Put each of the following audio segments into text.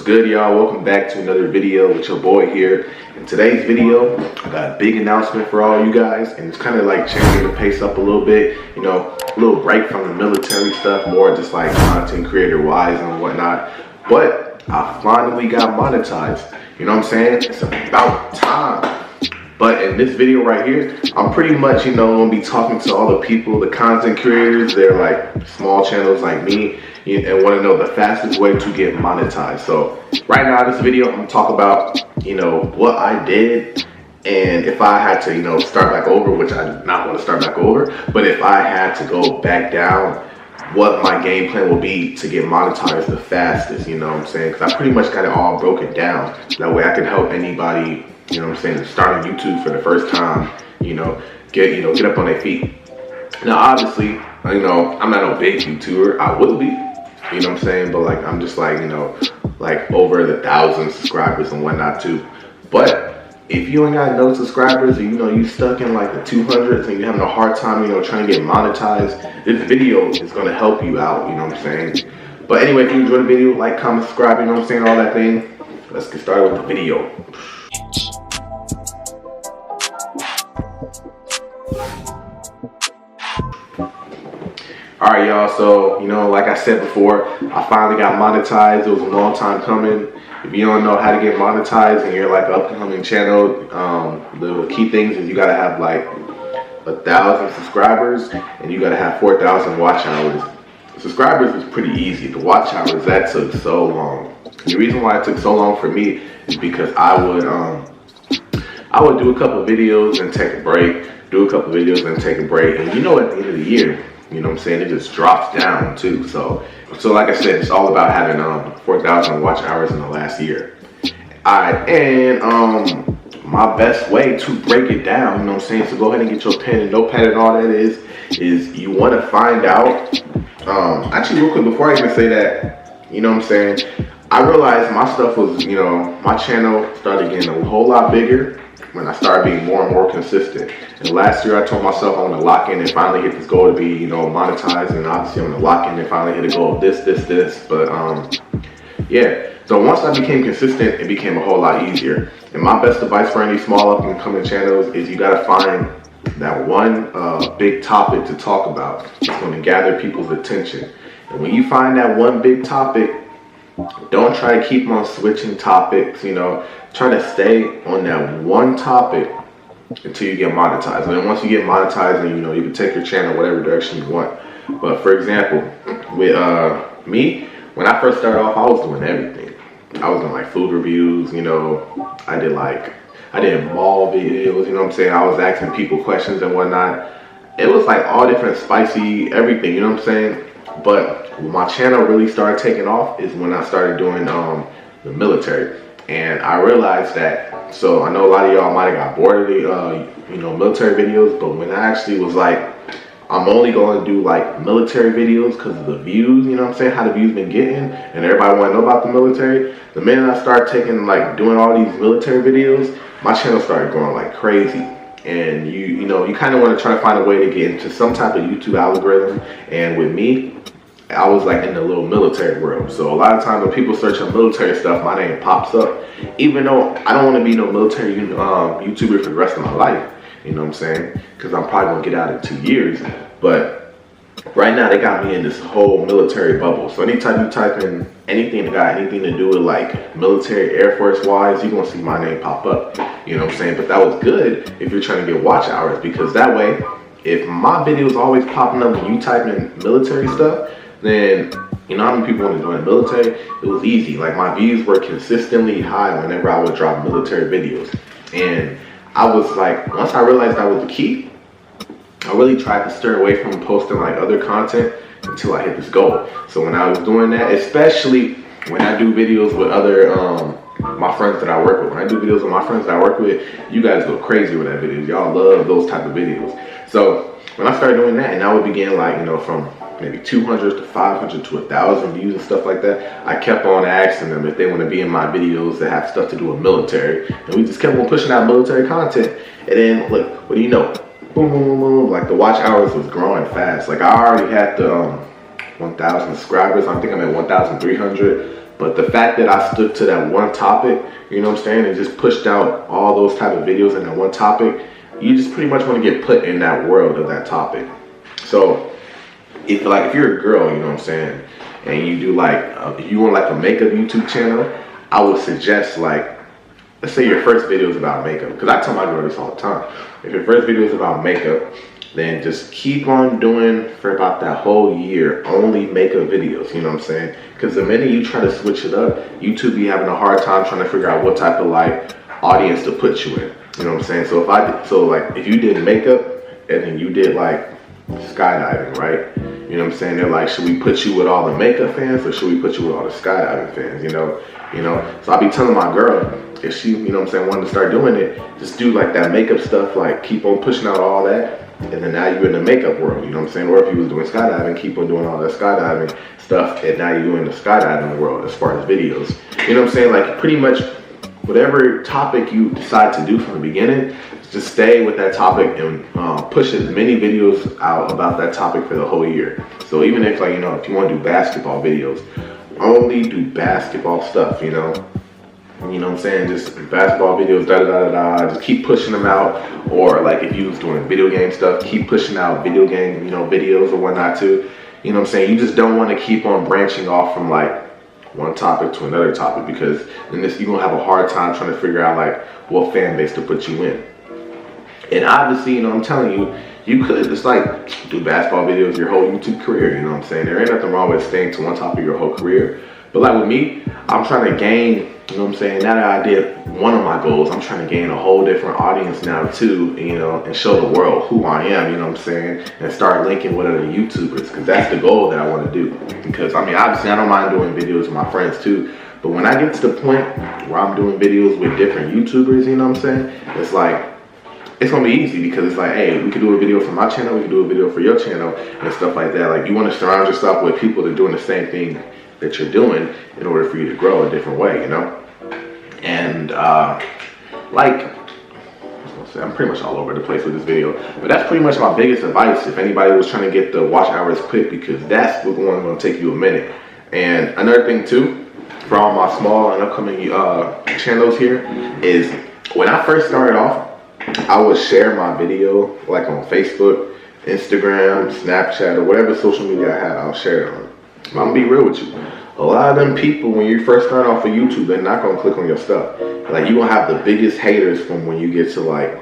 good, y'all? Welcome back to another video with your boy here. In today's video, I got a big announcement for all you guys, and it's kind of like changing the pace up a little bit, you know, a little break from the military stuff, more just like content creator wise and whatnot. But I finally got monetized. You know what I'm saying? It's about time. But in this video right here, I'm pretty much, gonna be talking to all the people, the content creators, they're like small channels like me, and want to know the fastest way to get monetized. So right now in this video, I'm gonna talk about, what I did, and if I had to, start back over, which I do not want to start back over, but if I had to go back down, what my game plan will be to get monetized the fastest, you know what I'm saying? Because I pretty much got it all broken down. That way I can help anybody, starting YouTube for the first time, get up on their feet. Now, obviously, I'm not no big YouTuber. I will be, you know what I'm saying? But like, I'm just like, like over the 1,000 subscribers and whatnot too. But if you ain't got no subscribers, or you stuck in like the 200s and you're having a hard time, trying to get monetized, this video is gonna help you out, you know what I'm saying? But anyway, if you enjoyed the video, like, comment, subscribe, you know what I'm saying, all that thing. Let's get started with the video. Alright, y'all, so, like I said before, I finally got monetized. It was a long time coming. If you don't know how to get monetized and you're like an upcoming channel, the key things is you gotta have like 1,000 subscribers and you gotta have 4,000 watch hours. Subscribers is pretty easy. The watch hours, that took so long. The reason why it took so long for me is because I would do a couple videos and take a break, and at the end of the year, you know what I'm saying, it just drops down too. So like I said, it's all about having 4,000 watch hours in the last year. Alright, and my best way to break it down, you know what I'm saying, so go ahead and get your pen and notepad, and all that is you want to find out, actually real quick before I even say that, you know what I'm saying, I realized my stuff was, my channel started getting a whole lot bigger when I started being more and more consistent. And last year I told myself I want to lock in and finally hit this goal to be, monetized, and obviously I'm going to lock in and finally hit a goal of this. But yeah, so once I became consistent, it became a whole lot easier. And my best advice for any small up and coming channels is you got to find that one big topic to talk about. It's going to gather people's attention. And when you find that one big topic, don't try to keep on switching topics, try to stay on that one topic until you get monetized. And then once you get monetized, then you can take your channel whatever direction you want. But for example, with me, when I first started off, I was doing everything. I was doing like food reviews, I did mall videos, you know what I'm saying? I was asking people questions and whatnot. It was like all different spicy everything, you know what I'm saying? But when my channel really started taking off is when I started doing the military. And I realized that, so I know a lot of y'all might have got bored of the military videos, but when I actually was like, I'm only going to do like military videos because of the views, you know what I'm saying, how the views been getting, and everybody want to know about the military. The minute I started doing all these military videos, my channel started growing like crazy. And you kind of want to try to find a way to get into some type of YouTube algorithm. And with me, I was like in the little military world. So a lot of times when people search on military stuff, my name pops up. Even though I don't want to be no military YouTuber for the rest of my life, you know what I'm saying? Because I'm probably going to get out in 2 years. But right now they got me in this whole military bubble. So anytime you type in anything that got anything to do with like military, Air Force wise, you're going to see my name pop up. You know what I'm saying? But that was good if you're trying to get watch hours, because that way, if my videos always popping up when you type in military stuff, then you know how many people want to join the military? It was easy. Like, my views were consistently high whenever I would drop military videos. And I was like, once I realized that was the key, I really tried to steer away from posting like other content until I hit this goal. So when I was doing that, especially when I do videos with other my friends that I work with, when I do videos with my friends that I work with, you guys go crazy with that videos. Y'all love those type of videos. So when I started doing that, and I would begin like, from maybe 200 to 500 to 1,000 views and stuff like that, I kept on asking them if they want to be in my videos that have stuff to do with military. And we just kept on pushing out military content. And then, look, what do you know? Boom, boom, boom, boom. Like, the watch hours was growing fast. Like, I already had the 1,000 subscribers. I think I'm at 1,300. But the fact that I stuck to that one topic, you know what I'm saying, and just pushed out all those type of videos in that one topic, you just pretty much want to get put in that world of that topic. So if you're a girl, you know what I'm saying, and you do if you want like a makeup YouTube channel, I would suggest let's say your first video is about makeup, because I tell my girl this all the time. If your first video is about makeup, then just keep on doing for about that whole year only makeup videos, you know what I'm saying? Because the minute you try to switch it up, YouTube be having a hard time trying to figure out what type of audience to put you in, you know what I'm saying? So if you did makeup and then you did skydiving, right? You know what I'm saying? They're like, should we put you with all the makeup fans or should we put you with all the skydiving fans, you know? So I'll be telling my girl, if she, you know what I'm saying, wanted to start doing it, just do that makeup stuff, keep on pushing out all that, and then now you're in the makeup world, you know what I'm saying? Or if you was doing skydiving, keep on doing all that skydiving stuff, and now you're doing the skydiving world as far as videos. You know what I'm saying? Pretty much whatever topic you decide to do from the beginning, just stay with that topic and push as many videos out about that topic for the whole year. So even if if you want to do basketball videos, only do basketball stuff, you know what I'm saying? Just basketball videos, just keep pushing them out. Or if you was doing video game stuff, keep pushing out video game, videos or whatnot too. You know what I'm saying? You just don't want to keep on branching off from one topic to another topic, because then you're gonna have a hard time trying to figure out what fan base to put you in. And obviously, I'm telling you, you could just do basketball videos your whole YouTube career, you know what I'm saying? There ain't nothing wrong with staying to one topic your whole career. But with me, I'm trying to gain, you know what I'm saying, now that I did one of my goals, I'm trying to gain a whole different audience now too, and show the world who I am, you know what I'm saying, and start linking with other YouTubers, because that's the goal that I want to do. Because, obviously I don't mind doing videos with my friends too, but when I get to the point where I'm doing videos with different YouTubers, you know what I'm saying, it's gonna be easy, because it's hey, we could do a video for my channel, we could do a video for your channel, and stuff like that. You want to surround yourself with people that are doing the same thing that you're doing in order for you to grow a different way, you know? And I'm pretty much all over the place with this video, but that's pretty much my biggest advice if anybody was trying to get the watch hours quick, because that's what's going to take you a minute. And another thing too, for all my small and upcoming channels here, is when I first started off, I would share my video on Facebook, Instagram, Snapchat, or whatever social media I had, I'll share it on. I'm gonna be real with you. A lot of them people, when you first start off of YouTube, they're not gonna click on your stuff. You're gonna have the biggest haters from when you get to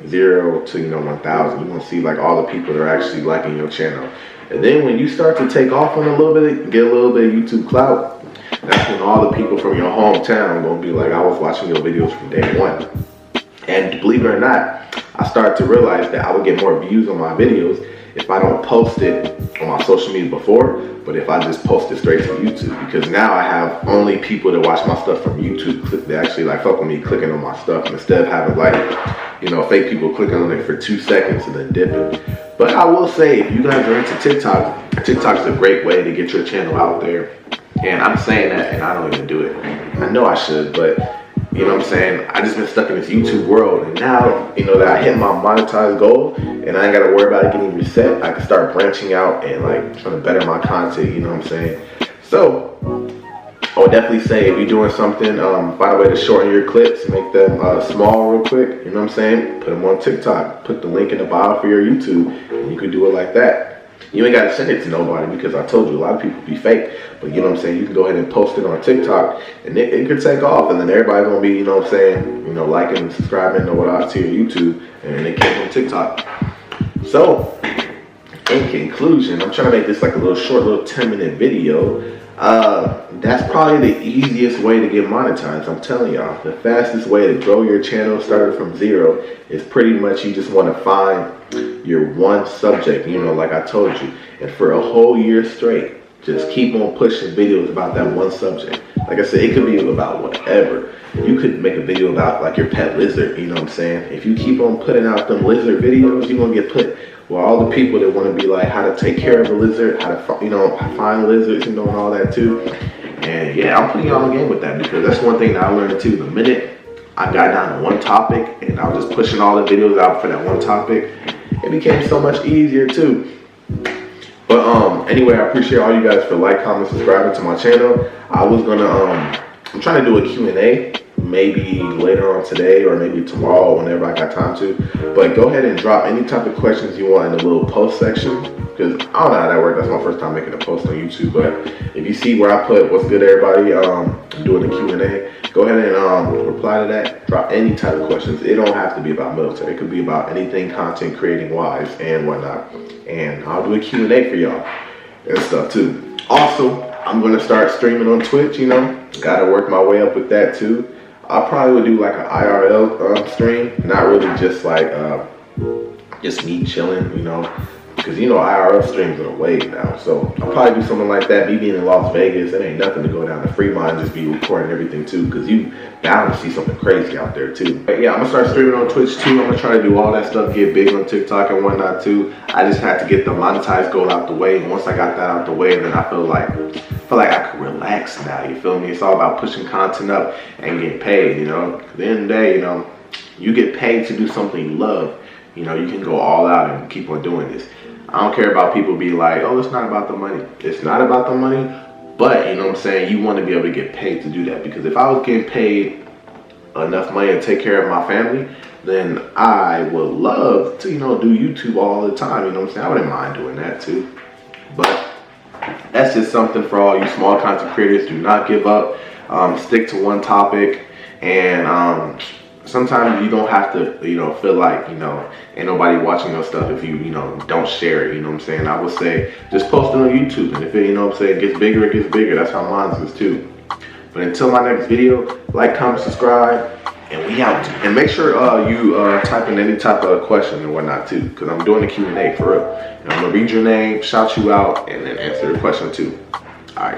0 to 1,000. You're gonna see all the people that are actually liking your channel. And then when you start to take off on a little bit, get a little bit of YouTube clout, that's when all the people from your hometown are gonna be I was watching your videos from day one. And believe it or not, I started to realize that I would get more views on my videos if I don't post it on my social media before, but if I just post it straight to YouTube, because now I have only people that watch my stuff from YouTube that actually fuck with me clicking on my stuff, instead of having fake people clicking on it for 2 seconds and then dipping. But I will say, if you guys are into TikTok, TikTok's a great way to get your channel out there. And I'm saying that and I don't even do it. I know I should, but you know what I'm saying, I just been stuck in this YouTube world, and now, that I hit my monetized goal, and I ain't gotta worry about it getting reset, I can start branching out and trying to better my content, you know what I'm saying? So, I would definitely say, if you're doing something, find a way to shorten your clips, make them small real quick, you know what I'm saying? Put them on TikTok, put the link in the bio for your YouTube, and you can do it like that. You ain't gotta send it to nobody, because I told you a lot of people be fake. But you know what I'm saying, you can go ahead and post it on TikTok, and it could take off, and then everybody gonna be, you know what I'm saying, liking and subscribing or whatnot to your YouTube, and it came from TikTok. So, in conclusion, I'm trying to make this a little short, 10-minute video. That's probably the easiest way to get monetized. I'm telling y'all, the fastest way to grow your channel started from zero is pretty much you just want to find your one subject, like I told you, and for a whole year straight, just keep on pushing videos about that one subject. Like I said, it could be about whatever. You could make a video about your pet lizard, you know what I'm saying? If you keep on putting out them lizard videos, you're gonna get put with all the people that want to be how to take care of a lizard, how to find lizards, and all that too. And yeah, I'm putting y'all on the game with that, because that's one thing that I learned too. The minute I got down to one topic and I was just pushing all the videos out for that one topic, it became so much easier too. But anyway, I appreciate all you guys for like, comment, subscribing to my channel. I was gonna I'm trying to do a Q&A maybe later on today or maybe tomorrow whenever I got time to. But go ahead and drop any type of questions you want in the little post section, because I don't know how that works. That's my first time making a post on YouTube. But if you see where I put what's good everybody, I'm doing the Q&A, go ahead and reply to that. Drop any type of questions. It don't have to be about military. It could be about anything content creating wise and whatnot. And I'll do a Q&A for y'all and stuff too. Also, I'm gonna start streaming on Twitch, you know. Gotta work my way up with that too. I probably would do like an IRL stream, not really just like just me chilling, you know, because you know IRL streams are a wave now. So I'll probably do something like that. Me being in Las Vegas, it ain't nothing to go down to Fremont and just be recording everything too, because you bound to see something crazy out there too. But yeah, I'm gonna start streaming on Twitch too. I'm gonna try to do all that stuff, get big on TikTok and whatnot too. I just had to get the monetized goal out the way. And once I got that out the way, then I feel like I could relax now, you feel me? It's all about pushing content up and getting paid, you know? At the end of the day, you know, you get paid to do something you love. You know, you can go all out and keep on doing this. I don't care about people be like, oh, it's not about the money. It's not about the money, but you know what I'm saying? You want to be able to get paid to do that, because if I was getting paid enough money to take care of my family, then I would love to, you know, do YouTube all the time, you know what I'm saying? I wouldn't mind doing that too. But that's just something for all you small content creators. Do not give up. Stick to one topic, and sometimes you don't have to, you know, feel like, you know, ain't nobody watching your stuff if you know, don't share it, you know what I'm saying? I would say just post it on YouTube, and if it, you know what I'm saying, gets bigger, it gets bigger. That's how mine is too. But until my next video, like, comment, subscribe, and we out. And make sure you type in any type of question and whatnot too, because I'm doing the Q&A for real. And I'm gonna read your name, shout you out, and then answer your question too. All right.